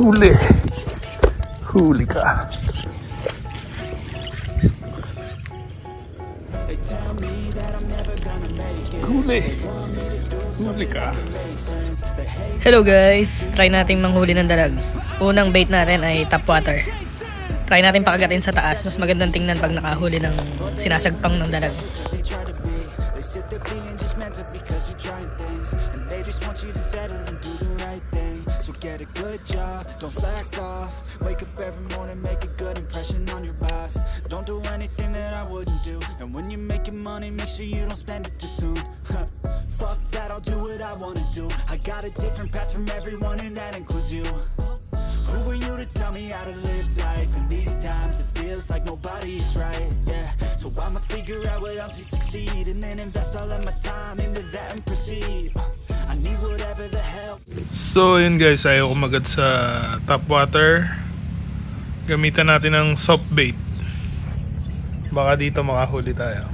Huli. Huli ka. Huli. Huli ka. Hello guys, try natin manghuli ng dalag. Unang bait natin ay top water. Try natin pakagatin sa taas. Mas magandang tingnan pag nakahuli ng sinasagpang ng dalag. So get a good job, don't slack off. Wake up every morning, make a good impression on your boss. Don't do anything that I wouldn't do. And when you're making money, make sure you don't spend it too soon. Fuck that, I'll do what I wanna do. I got a different path from everyone and that includes you. Who are you to tell me how to live life? In these times it feels like nobody's right, yeah. So I'ma figure out what else we succeed, and then invest all of my time into that and proceed. I need whatever the hell. So yun guys, ayaw kumagat sa top water. Gamitan natin ng soft bait. Baka dito makahuli tayo.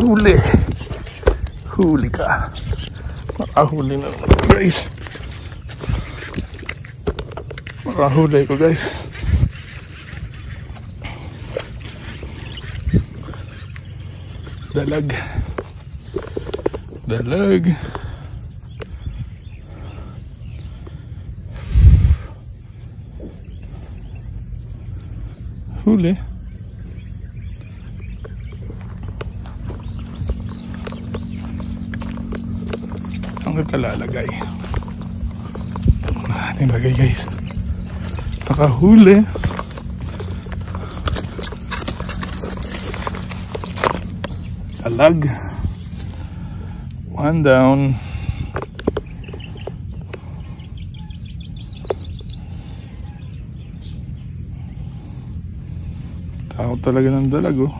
Huli. Huli ka. Makahuli na guys. Makahuli ko guys. Dalag. Dalag. Huli. Ang kita lalagay. Natin lagay guys. Nakahuli. Alag. One down. Tao talaga ng dalag oh.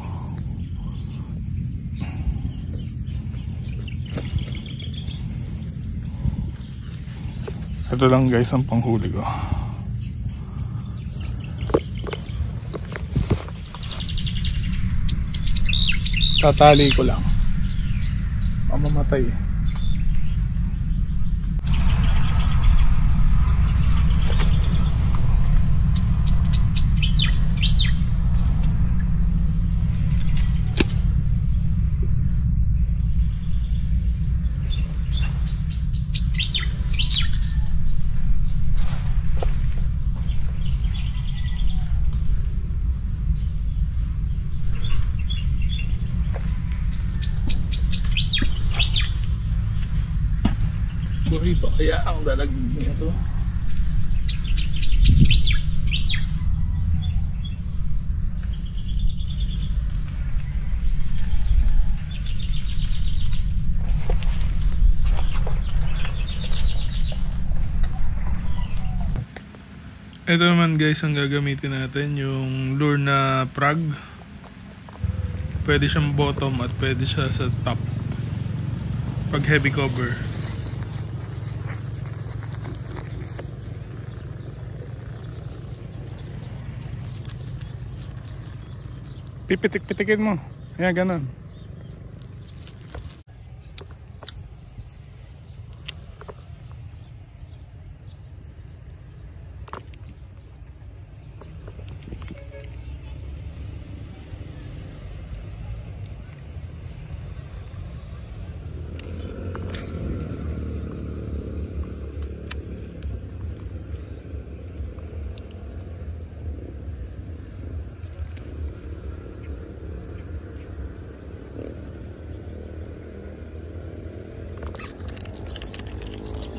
Ito lang guys ang panghuli ko. Tatali ko lang. Mamamatay. Buhay pa kaya ang dalag nito? Ito naman guys ang gagamitin natin, yung lure na frog. Pwede siyang bottom at pwede siya sa top pag heavy cover. Pipitik-pitikin mo. Ayan, ganun.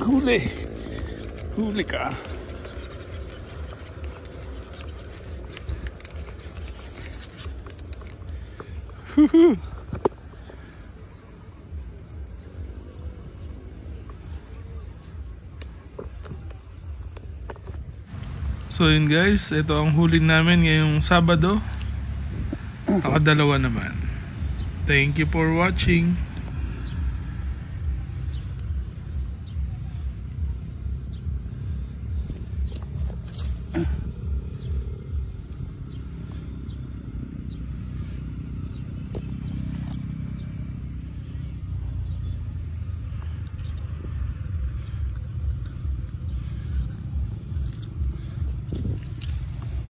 Huli. Huli ka. Huhu. So yun guys, ito ang huli namin ngayong Sabado. Nakadalawa naman. Thank you for watching.